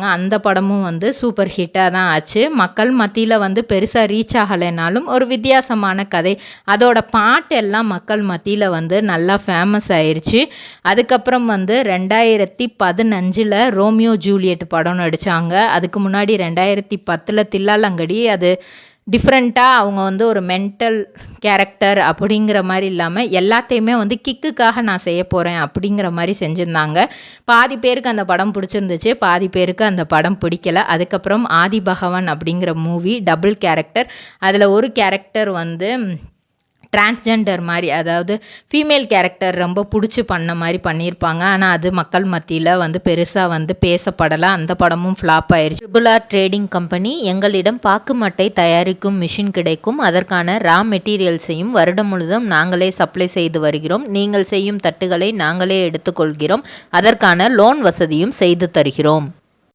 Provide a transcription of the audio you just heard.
நடித்தாங்க. அந்த படமும் வந்து சூப்பர் ஹிட்டாக தான் ஆச்சு. மக்கள் மத்தியில் வந்து பெருசாக ரீச் ஆகலைனாலும் ஒரு வித்தியாசமான கதை. அதோட பாட்டு எல்லாம் மக்கள் மத்தியில் வந்து நல்லா ஃபேமஸ் ஆயிடுச்சு. அதுக்கப்புறம் வந்து 2015 ரோமியோ ஜூலியட் படம் நடித்தாங்க. அதுக்கு முன்னாடி 2010 தில்லாலங்கடி. அது டிஃப்ரெண்ட்டாக அவங்க வந்து ஒரு மென்டல் கேரக்டர் அப்படிங்கிற மாதிரி இல்லாமல் எல்லாத்தையுமே வந்து கிக்குக்காக நான் செய்ய போகிறேன் அப்படிங்கிற மாதிரி செஞ்சுருந்தாங்க. பாதி பேருக்கு அந்த படம் பிடிச்சிருந்துச்சு, பாதி பேருக்கு அந்த படம் பிடிக்கல. அதுக்கப்புறம் ஆதி பகவான் அப்படிங்கிற மூவி டபுள் கேரக்டர். அதில் ஒரு கேரக்டர் வந்து டிரான்ஸ்ஜெண்டர் மாதிரி, அதாவது ஃபீமேல் கேரக்டர் ரொம்ப பிடிச்சி பண்ண மாதிரி பண்ணியிருப்பாங்க. ஆனால் அது மக்கள் மத்தியில் வந்து பெருசாக வந்து பேசப்படலை. அந்த படமும் ஃப்ளாப் ஆயிடுச்சு. ட்ரிபிள் ட்ரேடிங் கம்பெனி எங்களிடம் பாக்கு மட்டை தயாரிக்கும் மிஷின் கிடைக்கும். அதற்கான ரா மெட்டீரியல்ஸையும் வருடம் முழுதும் நாங்களே சப்ளை செய்து வருகிறோம். நீங்கள் செய்யும் தட்டுகளை நாங்களே எடுத்துக்கொள்கிறோம். அதற்கான லோன் வசதியும் செய்து தருகிறோம்.